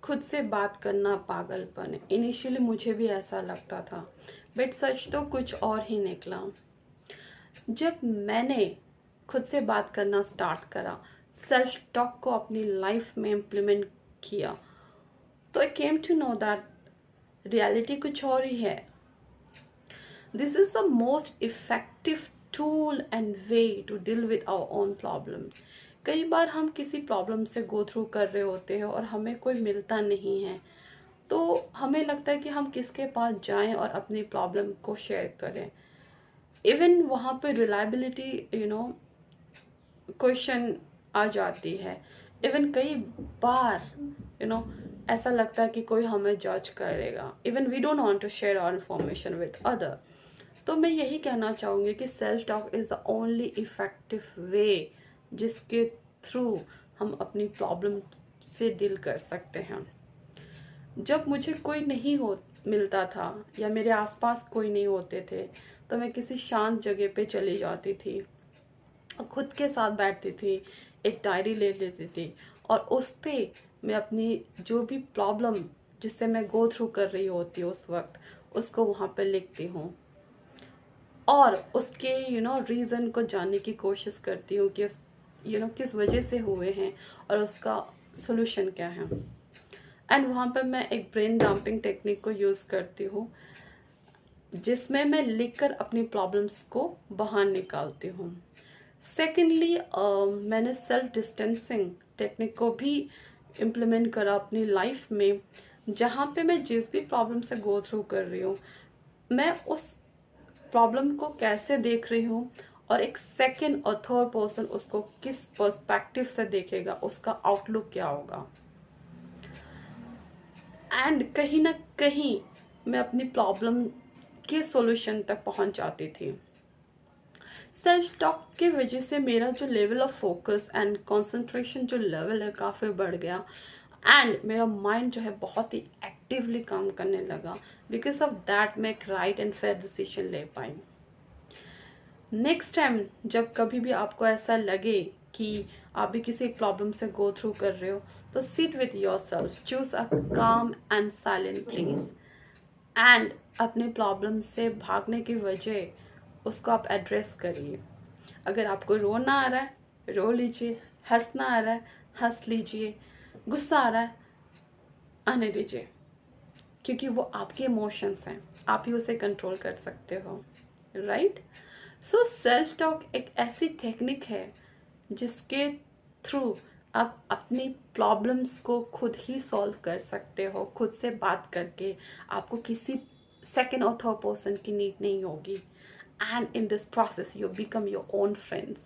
खुद से बात करना पागलपन है। इनिशियली मुझे भी ऐसा लगता था, बट सच तो कुछ और ही निकला। जब मैंने खुद से बात करना स्टार्ट करा, सेल्फ टॉक को अपनी लाइफ में इम्प्लीमेंट किया, तो I came to know that reality कुछ और ही है। This is the most effective tool and way to deal with our own problem. कई बार हम किसी प्रॉब्लम से गो थ्रू कर रहे होते हैं और हमें कोई मिलता नहीं है, तो हमें लगता है कि हम किसके पास जाएं और अपनी प्रॉब्लम को शेयर करें। इवन वहाँ पे रिलायबिलिटी क्वेश्चन आ जाती है। इवन कई बार ऐसा लगता है कि कोई हमें जज करेगा। Even we don't want to share our information with other. तो मैं यही कहना चाहूँगी कि self talk is the only effective way जिसके थ्रू हम अपनी प्रॉब्लम से डील कर सकते हैं। जब मुझे कोई नहीं मिलता था या मेरे आसपास कोई नहीं होते थे, तो मैं किसी शांत जगह पे चली जाती थी और खुद के साथ बैठती थी, एक डायरी ले लेती थी और उस पे मैं अपनी जो भी प्रॉब्लम जिससे मैं गो थ्रू कर रही होती हूँ उस वक्त, उसको वहाँ पे लिखती हूँ और उसके रीज़न को जानने की कोशिश करती हूँ कि किस वजह से हुए हैं और उसका सोल्यूशन क्या है। एंड वहाँ पर मैं एक ब्रेन डंपिंग टेक्निक को यूज़ करती हूँ, जिसमें मैं लिखकर अपनी प्रॉब्लम्स को बाहर निकालती हूँ। सेकेंडली, मैंने सेल्फ डिस्टेंसिंग टेक्निक को भी इम्प्लीमेंट करा अपनी लाइफ में, जहाँ पे मैं जिस भी प्रॉब्लम से गो थ्रू कर रही हूँ, मैं उस प्रॉब्लम को कैसे देख रही हूँ और एक सेकेंड और थर्ड पर्सन उसको किस पर्सपेक्टिव से देखेगा, उसका आउटलुक क्या होगा। एंड कहीं ना कहीं मैं अपनी प्रॉब्लम के सॉल्यूशन तक पहुंच जाती थी। सेल्फ टॉक की वजह से मेरा जो level of focus and concentration जो लेवल है काफ़ी बढ़ गया एंड मेरा माइंड जो है बहुत ही एक्टिवली काम करने लगा। बिकॉज ऑफ दैट मैं एक राइट एंड फेयर डिसीजन ले पाई। नेक्स्ट टाइम जब कभी भी आपको ऐसा लगे कि आप भी किसी एक प्रॉब्लम से गो थ्रू कर रहे हो, तो sit with your self, choose a काम एंड साइलेंट प्लेस एंड अपने प्रॉब्लम से भागने की वजह उसको आप एड्रेस करिए। अगर आपको रोना आ रहा है रो लीजिए, हंसना आ रहा है हंस लीजिए, गुस्सा आ रहा है आने दीजिए, क्योंकि वो आपके इमोशंस हैं, आप ही उसे कंट्रोल कर सकते हो। राइट? सो सेल्फ टॉक एक ऐसी टेक्निक है जिसके थ्रू आप अपनी प्रॉब्लम्स को खुद ही सॉल्व कर सकते हो। खुद से बात करके आपको किसी सेकेंड और थर्ड पर्सन की नीड नहीं होगी। And in this process you become your own friends.